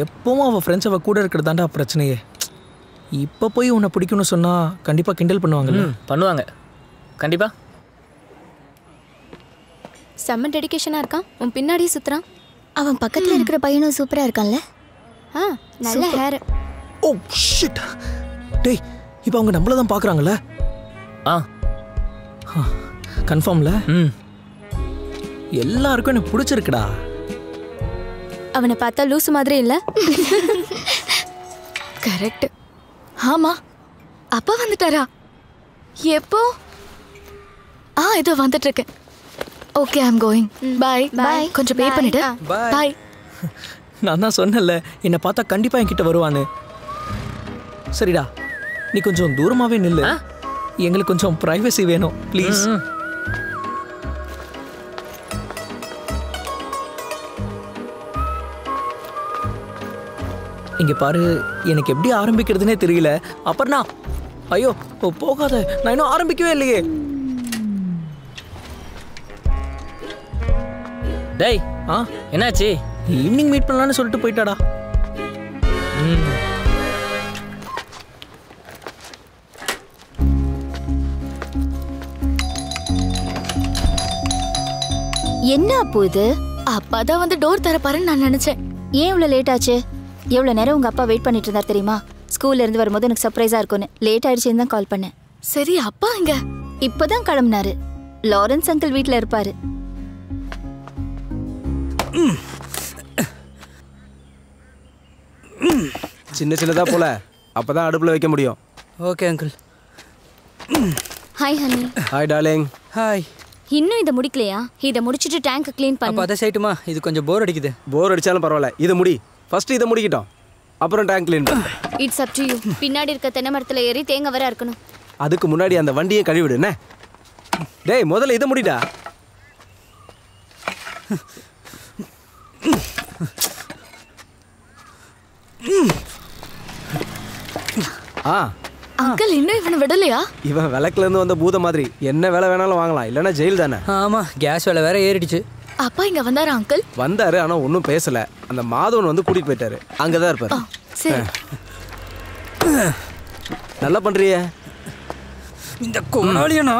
எப்பவும் அவள் ஃப்ரெண்ட்ஸ் அவள் கூட இருக்கிறதாண்டா பிரச்சனையே. இப்போ போய் உன்னை பிடிக்கும்னு சொன்னால் கண்டிப்பாக கிண்டல் பண்ணுவாங்கல்ல? பண்ணுவாங்க கண்டிப்பாக. செம்ம டெடிகேஷனாக இருக்கான். உன் பின்னாடியே சுற்றுறான். அவன் பக்கத்தில் இருக்கிற பையனும் சூப்பராக இருக்கான்ல? நல்ல ஹேர். Oh shit. டேய் இப்போ அவங்க நம்மள தான் பார்க்குறாங்கல்ல? கன்ஃபார்ம்ல? எல்லாருக்கும் எனக்கு பிடிச்சிருக்குடா. அவனை பார்த்தா லூசு மாதிரி இல்லை? கரெக்ட். ஆமா, அப்பா வந்துட்டாரா? எப்போ? இதோ வந்துட்டு இருக்கேன். Okay, I am going. Bye. Bye. கொஞ்சம் பே பண்ணிடு. பை. நான் தான் சொன்னேன்ல என்னை பார்த்தா கண்டிப்பாக என்கிட்ட வருவான்னு. சரிடா, நீ கொஞ்சம் தூரமாகவே நில்லு. எங்களுக்கு கொஞ்சம் ப்ரைவசி வேணும் ப்ளீஸ். இங்கே பாரு, எனக்கு எப்படி ஆரம்பிக்கிறதுனே தெரியல. அப்புறம்னா ஐயோ போகாத, நான் இன்னும் ஆரம்பிக்கவே இல்லையே. டேய் என்னாச்சு? ஈவினிங் மீட் பண்ணலான்னு சொல்லிட்டு போயிட்டாடா. என்ன அப்போ இது? அப்பா தான் வந்து டோர் தரப்பாருன்னு நான் நினைச்சேன். ஏன் இவ்வளோ லேட் ஆச்சு? எவ்வளோ நேரம் உங்க அப்பா வெயிட் பண்ணிட்டு இருந்தார் தெரியுமா? ஸ்கூல்ல இருந்து வரும்போது எனக்கு சர்ப்ரைஸா இருக்கும்னு லேட் ஆயிடுச்சுன்னு தான் கால் பண்ணேன். சரி, அப்பா எங்க? இப்பதான் கிளம்புனாரு. லாரன்ஸ் அங்கிள் வீட்டில் இருப்பாரு. சின்ன சின்னதா போல, அப்பதான் அடுப்புல வைக்க முடியும். Okay uncle. Hi honey. Hi darling. Hi. இன்னும் இதை முடிக்கலையா? இதை முடிச்சிட்டு டேங்க் க்ளீன் பண்ணு. அப்போ அதை செய்யட்டுமா? இது கொஞ்சம் போர் அடிக்குது. போர் அடிச்சாலும் பரவாயில்ல, இதை முடி. ஃபர்ஸ்ட் இதை முடிக்கிட்டோம், அப்புறம் டேங்க் க்ளீன் பண்ணு. It's up to you. பின்னாடி இருக்க தென்னை மரத்தில் ஏறி தேங்காய் வர இருக்கணும். அதுக்கு முன்னாடி அந்த வண்டியை கழுவிடு என்ன? டேய் முதல்ல இதை முடிடா. அங்கிள் இன்னும் இவனை விடலையா? இவன் விளக்குல இருந்து வந்த பூத மாதிரி என்ன வேலை வேணாலும் வாங்கலாம், இல்லைன்னா ஜெயில் தானே. ஆமா, கேஸ் வேலை வேற ஏறிடுச்சு. அப்பா இங்க வந்தாரா அங்கிள்? வந்தாரு, ஆனா ஒன்றும் பேசல. அந்த மாதவன் வந்து கூட்டிட்டு போயிட்டாரு. அங்கதான் இருப்பாரு. சரி. நல்லா பண்றிய. இந்த கோணாலியனா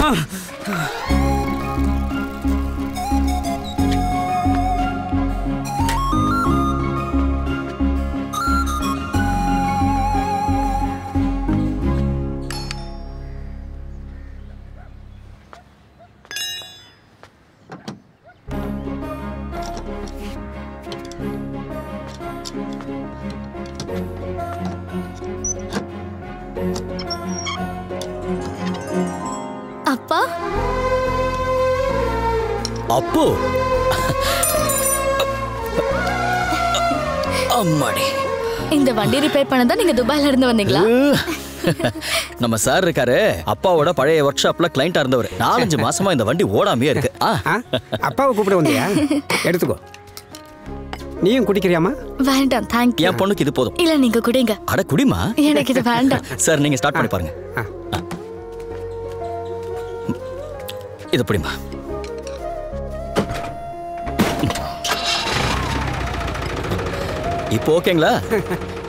அப்பா. அப்போ அம்மாடி, இந்த வண்டி ரிப்பேர் பண்ண தான் நீங்க துபாயில இருந்து வந்தீங்களா? நம்ம சார் இருக்காரு, அப்பாவோட பழைய ஒர்க் ஷாப்ல கிளைண்டா இருந்தவர். 4-5 மாசமா இந்த வண்டி ஓடாமையே இருக்கு. அப்பாவை கூப்பிட வந்தியா? எடுத்துக்கோ. நீயும் குடிக்கிறியாமா? வேண்டாம், தேங்க் யூ. என் பொண்ணுக்கு இது போதும். இல்ல நீங்க குடிங்க. அட குடிமா. எனக்கு இது வேண்டாம். சார் நீங்க ஸ்டார்ட் பண்ணி பாருங்க. இது புடிமா. இப்போ ஓகேங்களா?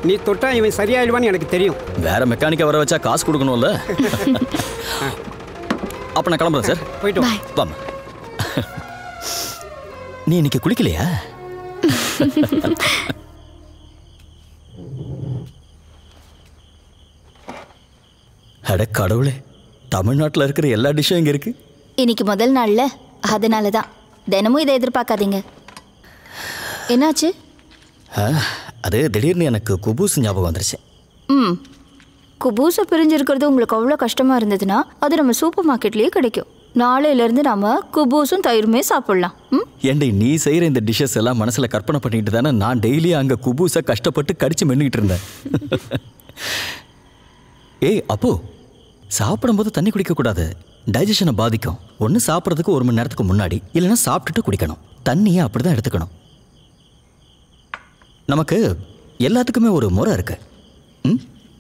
நீ தொட்டா இவன் சரியாயிடுவான்னு எனக்கு தெரியும். வேற மெக்கானிக்கை வர வச்சா காசு கொடுக்கணும்ல. அப்ப நான் கிளம்புறேன் சார். போயிட்டு வாமா. நீ இன்னைக்கு குளிக்கலையா? அட கடவுளே, தமிழ்நாட்டில் இருக்கிற எல்லா டிஷ்ஷும் இங்க இருக்கு. இன்னைக்கு முதல் நாள்ல, அதனால தான். தினமும் இதை எதிர்பார்க்காதீங்க. என்னாச்சு? அது திடீர்னு எனக்கு குபூஸ் ஞாபகம் வந்துருச்சு. குபூஸை பிரிஞ்சிருக்கிறது உங்களுக்கு அவ்வளோ கஷ்டமா இருந்ததுன்னா அது நம்ம சூப்பர் மார்க்கெட்லேயே கிடைக்கும். நாளையிலேருந்து நாம குபூஸும் தயிருமே சாப்பிடலாம். ஏண்டி நீ செய்கிற இந்த டிஷ்ஷஸ் எல்லாம் மனசில் கற்பனை பண்ணிட்டு தானே நான் டெய்லியும் அங்கே குபூஸை கஷ்டப்பட்டு கடிச்சு மென்னுக்கிட்டு இருந்தேன். ஏய் அப்போ சாப்பிடும்போது தண்ணி குடிக்கக்கூடாது, டைஜஷனை பாதிக்கும். ஒன்று சாப்பிட்றதுக்கு 1 மணி நேரத்துக்கு முன்னாடி, இல்லைன்னா சாப்பிட்டுட்டு குடிக்கணும். தண்ணியை அப்படி தான் எடுத்துக்கணும். நமக்கு எல்லாத்துக்குமே ஒரு முறை இருக்கு.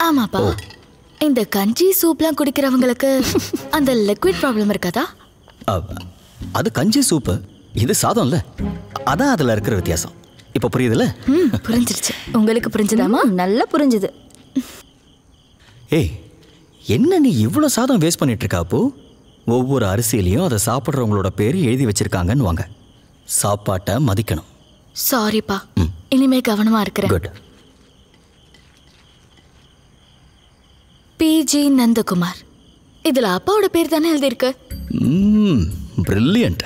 ஆமாப்பா. இந்த கஞ்சி சூப்லாம் குடிக்கிறவங்களுக்கு அந்த லிக்விட் ப்ராப்ளம் இருக்காதா? அது கஞ்சி சூப்பு, இது சாதம்ல. அதான் அதில் இருக்கிற வித்தியாசம். இப்போ புரியுதுல்ல? புரிஞ்சிருச்சு. உங்களுக்கு புரிஞ்சுதாமா? நல்லா புரிஞ்சுது. ஏய், என்ன நீ இவ்வளோ சாதம் வேஸ்ட் பண்ணிட்டு இருக்கா? அப்போ ஒவ்வொரு அரிசியிலையும் அதை சாப்பிட்றவங்களோட பேர் எழுதி வச்சிருக்காங்கன்னு வாங்க. சாப்பாட்டை மதிக்கணும். சாரிப்பா, இனிமே கவனமா இருக்கிறேன். குட். பிஜி நந்தகுமார். இதுல அப்பாவோட பேர் தானே எழுதியிருக்கு. பிரில்லியன்ட்.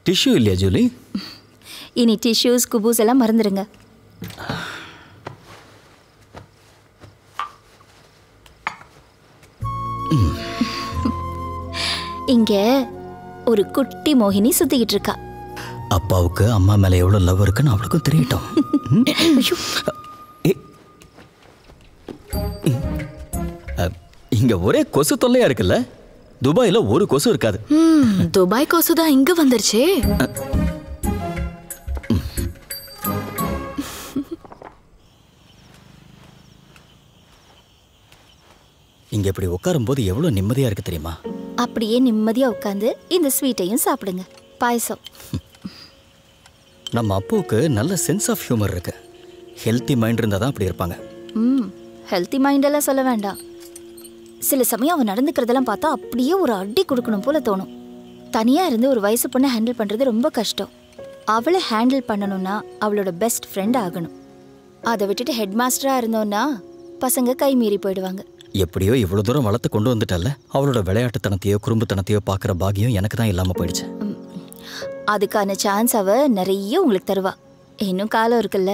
டிஷ்யூ இல்லையா ஜூலி? இனி டிஷ்யூஸ் குபூஸ் எல்லாம் மறந்துடுங்க. இங்க ஒரு குட்டி மோகினி சுத்திக்கிட்டு இருக்கா. அப்பாவுக்கு அம்மா மேல எவ்வளவு லவ் இருக்குன்னு அவளுக்கும் தெரியட்டும். இங்க ஒரே கொசு தொல்லையா இருக்குல்ல? துபாயில ஒரு கொசு இருக்காது. துபாய் கொசு தான் இங்க வந்துருச்சு. இங்க இப்படி உட்காரும் போது எவ்வளவு நிம்மதியா இருக்கு தெரியுமா? அப்படியே நிம்மதியா உட்காந்து இந்த ஸ்வீட்டையும் சாப்பிடுங்க. பாயசம். நம்ம அப்பாவுக்கு நல்ல சென்ஸ் ஆஃப் ஹியூமர் இருக்கு. ஹெல்த்தி மைண்ட் இருந்தா தான் அப்படி இருப்பாங்க. ஹெல்த்தி மைண்டெல்லாம் சொல்ல வேண்டாம். சில சமயம் அவன் நடந்துக்கிறதெல்லாம் பார்த்தா அப்படியே ஒரு அடி கொடுக்கணும் போல தோணும். தனியாக இருந்து ஒரு வயசு பொண்ணை ஹேண்டில் பண்ணுறது ரொம்ப கஷ்டம். அவளை ஹேண்டில் பண்ணணும்னா அவளோட பெஸ்ட் ஃப்ரெண்ட் ஆகணும். அதை விட்டுட்டு ஹெட் மாஸ்டராக இருந்தோன்னா பசங்க கை மீறி போயிடுவாங்க. எப்படியோ இவ்வளோ தூரம் வளர்த்து கொண்டு வந்துட்டல்ல, அவளோட விளையாட்டுத்தனத்தையோ குறும்புத்தனத்தையோ பார்க்குற பாக்கியம் எனக்கு தான் இல்லாமல் போயிடுச்சு. அதுக்கான சான்ஸ் அவ நிறைய உங்களுக்கு தருவா. இன்னும் காலம் இருக்குல்ல.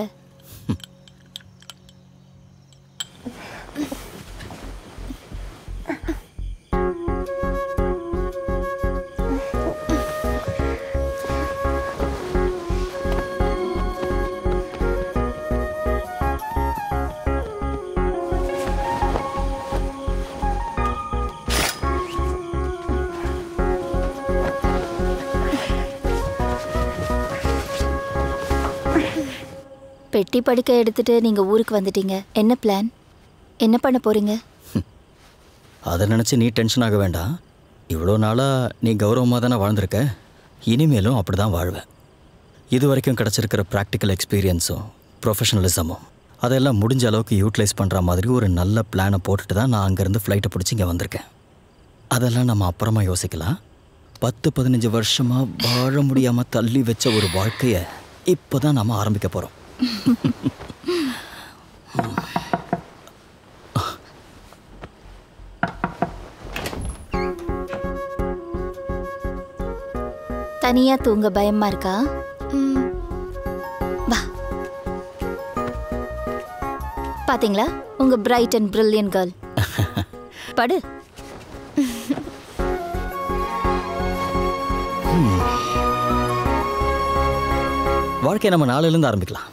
பெட்டி படுக்க எடுத்துட்டு நீங்க ஊருக்கு வந்துட்டீங்க. என்ன பிளான்? என்ன பண்ண போறீங்க? அதை நினச்சி நீ டென்ஷன் ஆக வேண்டாம். இவ்வளோ நாளாக நீ கௌரவமாக தானே வாழ்ந்திருக்க. இனிமேலும் அப்படி தான் வாழ்வேன். இது வரைக்கும் கிடச்சிருக்கிற ப்ராக்டிக்கல் எக்ஸ்பீரியன்ஸும் ப்ரொஃபஷனலிசமும் அதெல்லாம் முடிஞ்ச அளவுக்கு யூட்டிலைஸ் பண்ணுற மாதிரி ஒரு நல்ல பிளானை போட்டுட்டு தான் நான் அங்கேருந்து ஃப்ளைட்டை பிடிச்சி இங்கே வந்திருக்கேன். அதெல்லாம் நம்ம அப்புறமா யோசிக்கலாம். 10-15 வருஷமாக வாழ முடியாமல் தள்ளி வச்ச ஒரு வாழ்க்கையை இப்போ தான் நம்ம ஆரம்பிக்க போகிறோம். தனியா தூங்க பயமா இருக்கா? வா. பாத்தீங்களா உங்க பிரைட் அண்ட் பிரில்லியன்ட் கேர்ள். படு. வாழ்க்கையை நம்ம நாளையிலேருந்து ஆரம்பிக்கலாம்.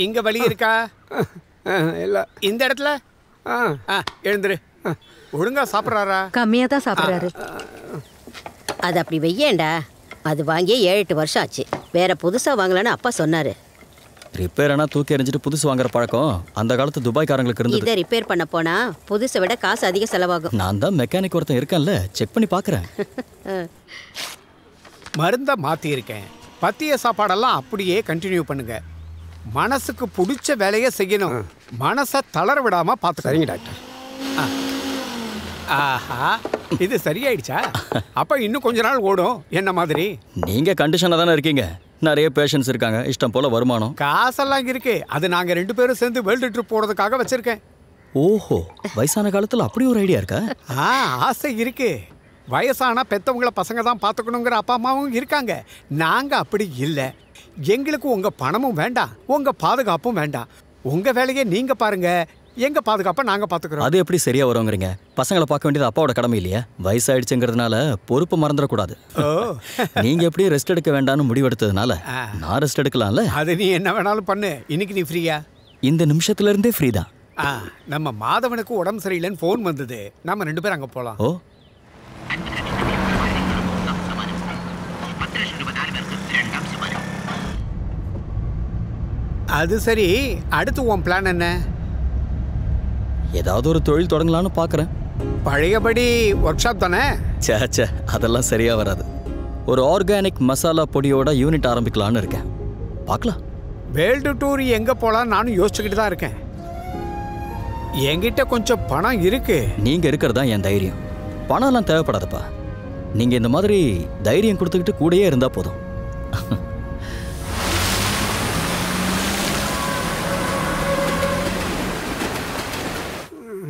இங்க வழி இருக்கா? இல்ல. இந்த இடத்துல எழுந்துரு. ஒழுங்கா சாப்பிட்றாரா? கம்மியாக தான் சாப்பிட்றாரு. அது அப்படி வெய்யேண்டா. அது வாங்கியே 7-8 வருஷம் ஆச்சு. வேற புதுசாக வாங்கலான்னு அப்பா சொன்னார். ரிப்பேர் ஆனால் தூக்கி எறிஞ்சிட்டு புதுசு வாங்குற பழக்கம் அந்த காலத்து துபாய்க்காரங்களுக்கு இருந்தது. இதை ரிப்பேர் பண்ண போனா புதுசை விட காசு அதிக செலவாகும். நான் தான் மெக்கானிக் ஒருத்தன் இருக்கேன்ல, செக் பண்ணி பார்க்குறேன். மருந்தை மாற்றியிருக்கேன். பத்திய சாப்பாடெல்லாம் அப்படியே கண்டினியூ பண்ணுங்க. மனசுக்கு பிடிச்ச வேலையை செய்யணும். மனசை தளர விடாமல் பார்த்து. சரிங்க டாக்டர். ஆஹா, இது சரியாயிடுச்சா? அப்போ இன்னும் கொஞ்ச நாள் ஓடும் என்ன மாதிரி. நீங்கள் கண்டிஷனாக தானே இருக்கீங்க. நிறைய பேஷண்ட்ஸ் இருக்காங்க, இஷ்டம் போல் வருமானம். காசெல்லாம் இருக்கு. அது நாங்கள் 2 பேரும் சேர்ந்து வேர்ல்டு ட்ரிப் போகிறதுக்காக வச்சுருக்கேன். ஓஹோ, வயசான காலத்தில் அப்படி ஒரு ஐடியா இருக்கா? ஆசை இருக்கு. வயசானா பெற்றவங்கள பசங்க தான் பார்த்துக்கணுங்கிற அப்பா அம்மாவும் இருக்காங்க. நாங்கள் அப்படி இல்லை. எங்களுக்கு உங்கள் பணமும் வேண்டாம், உங்கள் பாதுகாப்பும் வேண்டாம். உங்கள் வேலையை நீங்கள் பாருங்க, எங்கள் பாதுகாப்பை நாங்கள் பார்த்துக்குறோம். அது எப்படி சரியாக வருங்கிறீங்க? பசங்களை பார்க்க வேண்டியது அப்பாவோட கடமை இல்லையா? வயசாயிடுச்சுங்கிறதுனால பொறுப்பு மறந்துடக்கூடாது. நீங்கள் எப்படி ரெஸ்ட் எடுக்க வேண்டாம்னு முடிவெடுத்ததுனால நான் ரெஸ்ட் எடுக்கலாம்ல. அது நீ என்ன வேணாலும் பண்ணு. இன்னைக்கு நீ ஃப்ரீயா? இந்த நிமிஷத்துலேருந்தே ஃப்ரீ தான். நம்ம மாதவனுக்கு உடம்பு சரியில்லைன்னு ஃபோன் வந்தது. நம்ம 2 பேரும் அங்கே போகலாம். ஓ, அது சரி. அடுத்து உன் பிளான் என்ன? ஏதாவது ஒரு தொழில் தொடங்கலான்னு பார்க்குறேன். பழையபடி ஒர்க் ஷாப் தானே? சே அதெல்லாம் சரியா வராது. ஒரு ஆர்கானிக் மசாலா பொடியோட யூனிட் ஆரம்பிக்கலான்னு இருக்கேன். பார்க்கலாம். வேர்ல்டு டூர் எங்கே போகலாம் நானும் யோசிச்சுக்கிட்டு தான் இருக்கேன். என்கிட்ட கொஞ்சம் பணம் இருக்கு. நீங்கள் இருக்கிறது தான் என் தைரியம். பணம்லாம் தேவைப்படாதப்பா. நீங்கள் இந்த மாதிரி தைரியம் கொடுத்துக்கிட்டு கூடயே இருந்தால் போதும்.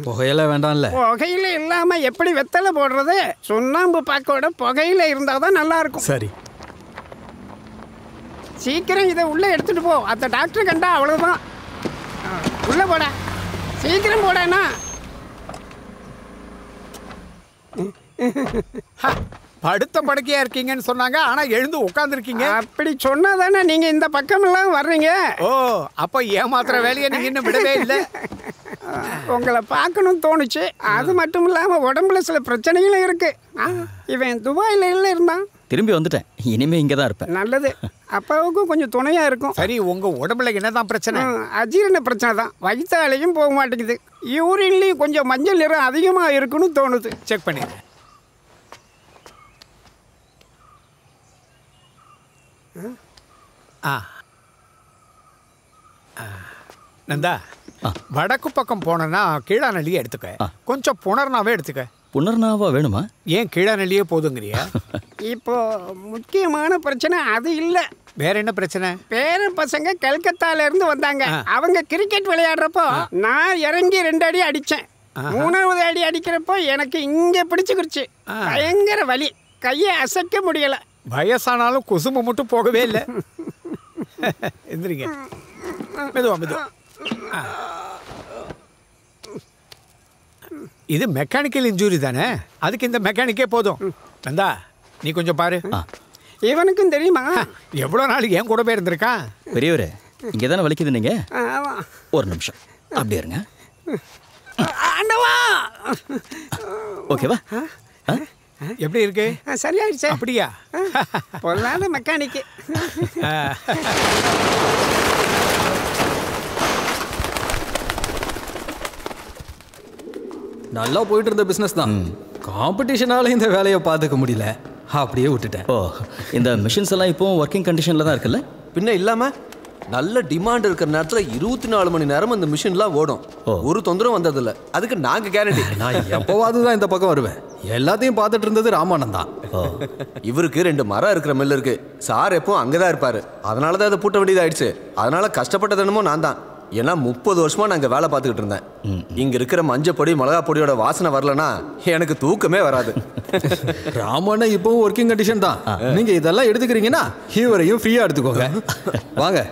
புகையில வேண்டாம்ல. புகையில இல்லாம எப்படி வெத்தலை போடுறது? சுண்ணாம்பு பாக்கோட புகையில இருந்தாதான் நல்லா இருக்கும். சரி, சீக்கிரம் இதை உள்ள எடுத்துட்டு போ. அந்த டாக்டர் கண்டா அவ்வளவுதான். உள்ள போட, சீக்கிரம் போடனா. படுத்த படுக்கையா இருக்கீங்கன்னு சொன்னாங்க, ஆனா எழுந்து உட்கார்ந்துருக்கீங்க. அப்படி சொன்னாதானே நீங்க இந்த பக்கம் எல்லாம் வர்றீங்க. ஓ, அப்ப ஏமாத்துற வேலையை நீங்க இன்னும் விடவே இல்லை. உங்களை பார்க்கணும்னு தோணுச்சு. அது மட்டும் இல்லாம உடம்புல சில பிரச்சனைகளும் இருக்கு. இவன் துபாயில இல்ல இருந்தான், திரும்பி வந்துட்டேன். இனிமே இங்கே தான் இருப்பேன். நல்லது. அப்பாவுக்கும் கொஞ்சம் துணையா இருக்கும். சரி, உங்க உடம்புல என்னதான் பிரச்சனை? அஜீரண பிரச்சனை தான். வயிற்றாலையும் போக மாட்டேங்குது. யூரின்லயும் கொஞ்சம் மஞ்சள் நிறம் அதிகமா இருக்குன்னு தோணுது. செக் பண்ணிடுறேன். நந்தா, வடக்கு பக்கம் போனா கீழாநெல்லியே எடுத்துக்க. கொஞ்சம் புனர்னாவே எடுத்துக்க. புனர்னாவா வேணுமா? ஏன் கீழாநெல்லியே போதுங்கிறியா? இப்போ முக்கியமான பிரச்சனை அது இல்ல. வேற என்ன பிரச்சனை? பேர பசங்க கல்கத்தால இருந்து வந்தாங்க. அவங்க கிரிக்கெட் விளையாடுறப்போ நான் இறங்கி 2 அடி அடிச்சேன். 3வது அடி அடிக்கிறப்போ எனக்கு இங்க பிடிச்சுக்கிடுச்சு. பயங்கர வலி, கையை அசைக்க முடியல. வயசானாலும் குசும்பு மட்டும் போகவே இல்லை. எந்திரிங்க, மெதுவா மெதுவா. இது மெக்கானிக்கல் இன்ஜுரி தானே, அதுக்கு இந்த மெக்கானிக்கே போதும். நந்தா, நீ கொஞ்சம் பாரு. இவனுக்கும் தெரியுமா? எவ்வளோ நாள் என் கூட போய் இருந்திருக்கான். பெரியவரே, இங்கே தானே வலிக்குது. நீங்கள் ஆமா. ஒரு நிமிஷம் அப்படியே இருங்க. ஆண்டவா, ஓகேவா? எப்படி இருக்கு? சரியாயிடுச்சு. அப்படியா? பொல்லாத மெக்கானிக்கு. நல்லா போயிட்டு இருந்த பிஸ்னஸ் தான். காம்படிஷனால இந்த வேலையை பார்த்துக்க முடியல, அப்படியே விட்டுட்டேன். ஓ, இந்த மிஷின்ஸ் எல்லாம் இப்போ ஒர்க்கிங் கண்டிஷனில் தான் இருக்குல்ல? பின்ன இல்லாம நல்ல டிமாண்ட் இருக்கிற நேரத்தில் 24 மணி நேரம் இந்த மிஷின்லாம் ஓடும். ஒரு தொந்தரவும் வந்ததில்ல. அதுக்கு நாங்கள் கேரண்டி. நான் எப்போவாது தான் இந்த பக்கம் வருவேன். எல்லாத்தையும் பார்த்துட்டு இருந்தது ராமானந்த் தான். இவருக்கு 2 மரம் இருக்கிற மில் இருக்கு. சார் எப்பவும் அங்கே தான் இருப்பாரு. அதனால தான் அதை பூட்ட வேண்டியதாயிடுச்சு. அதனால கஷ்டப்பட்டது என்னமோ நான் தான். ஏன்னா 30 வருஷமா நாங்கள் வேலை பார்த்துக்கிட்டு இருந்தேன். இங்கே இருக்கிற மஞ்சள் பொடி மிளகா பொடியோட வாசனை வரலன்னா எனக்கு தூக்கமே வராது. ராமண்ண இப்பவும் ஒர்க்கிங் கண்டிஷன் தான். நீங்க இதெல்லாம் எடுத்துக்கிறீங்கன்னா இவரையும் ஃப்ரீயா எடுத்துக்கோங்க. வாங்க.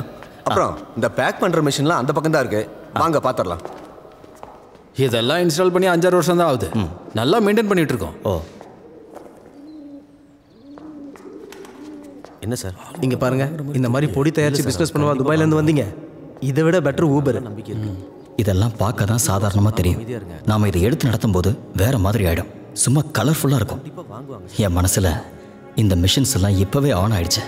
அப்புறம் இந்த பேக் பண்ற மிஷின்லாம் அந்த பக்கம் தான் இருக்கு. வாங்க பாத்திரலாம். இதெல்லாம் இன்ஸ்டால் பண்ணி 5-6 வருஷம் தான் ஆகுது. நல்லா மெயின்டைன் பண்ணிட்டு இருக்கோம். ஓ, என்ன சார் இங்க பாருங்க, இந்த மாதிரி பொடி தயாரிச்சு பிசினஸ் பண்ணுவா துபாயில இருந்து வந்தீங்க. இதை விட பெட்டர் ஊபர். இதெல்லாம் பார்க்க தான் சாதாரணமாக தெரியும். நாம் இதை எடுத்து நடத்தும் போது வேற மாதிரி ஆயிடும். சும்மா கலர்ஃபுல்லாக இருக்கும். என் மனசில் இந்த மிஷின்ஸ் எல்லாம் இப்போவே ஆன் ஆயிடுச்சு.